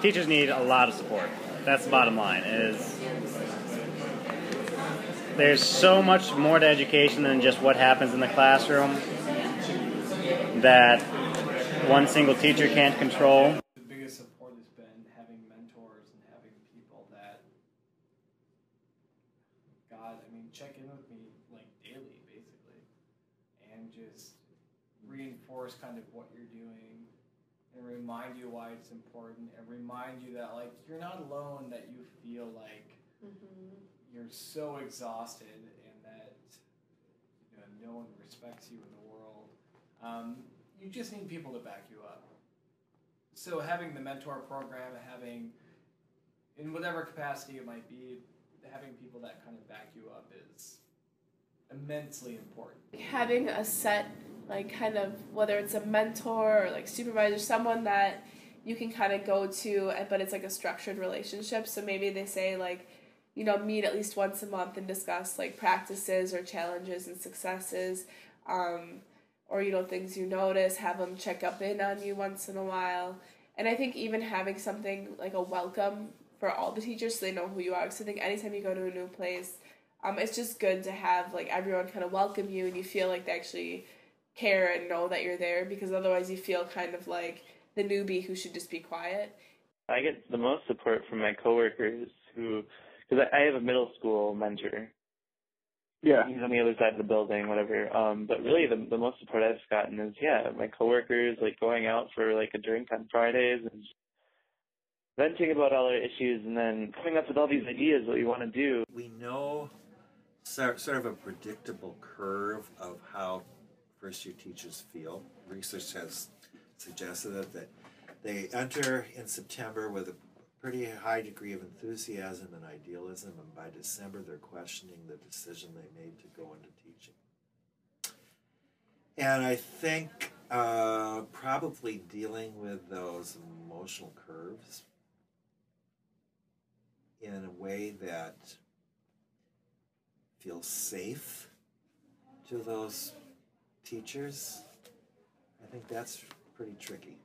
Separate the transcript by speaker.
Speaker 1: teachers need a lot of support. That's the bottom line. There's so much more to education than just what happens in the classroom that one single teacher can't control.
Speaker 2: The biggest support has been having mentors and having people that, check in with me like daily, basically, and just reinforce kind of what you're doing and remind you why it's important and remind you that like you're not alone, that you feel like you're so exhausted and that no one respects you in the world. You just need people to back you up. So having the mentor program, having, in whatever capacity it might be, having people that kind of back you up is immensely important.
Speaker 3: Having a set, like kind of, whether it's a mentor or like supervisor, someone that you can kind of go to, but it's like a structured relationship. So maybe they say like, meet at least once a month and discuss like practices or challenges and successes, or things you notice, have them check up in on you once in a while. And I think even having something like a welcome for all the teachers so they know who you are, because I think anytime you go to a new place, it's just good to have like everyone kind of welcome you and you feel like they actually care and know that you're there, because otherwise you feel kind of like the newbie who should just be quiet.
Speaker 4: I get the most support from my coworkers because I have a middle school mentor.
Speaker 5: Yeah.
Speaker 4: He's on the other side of the building, whatever. But really the most support I've gotten is, my coworkers, like going out for like a drink on Fridays and venting about all our issues and then coming up with all these ideas what we want to do.
Speaker 6: We know sort of a predictable curve of how first-year teachers feel. Research has suggested that they enter in September with a pretty high degree of enthusiasm and idealism, and by December they're questioning the decision they made to go into teaching. And I think probably dealing with those emotional curves in a way that feels safe to those teachers, I think that's pretty tricky.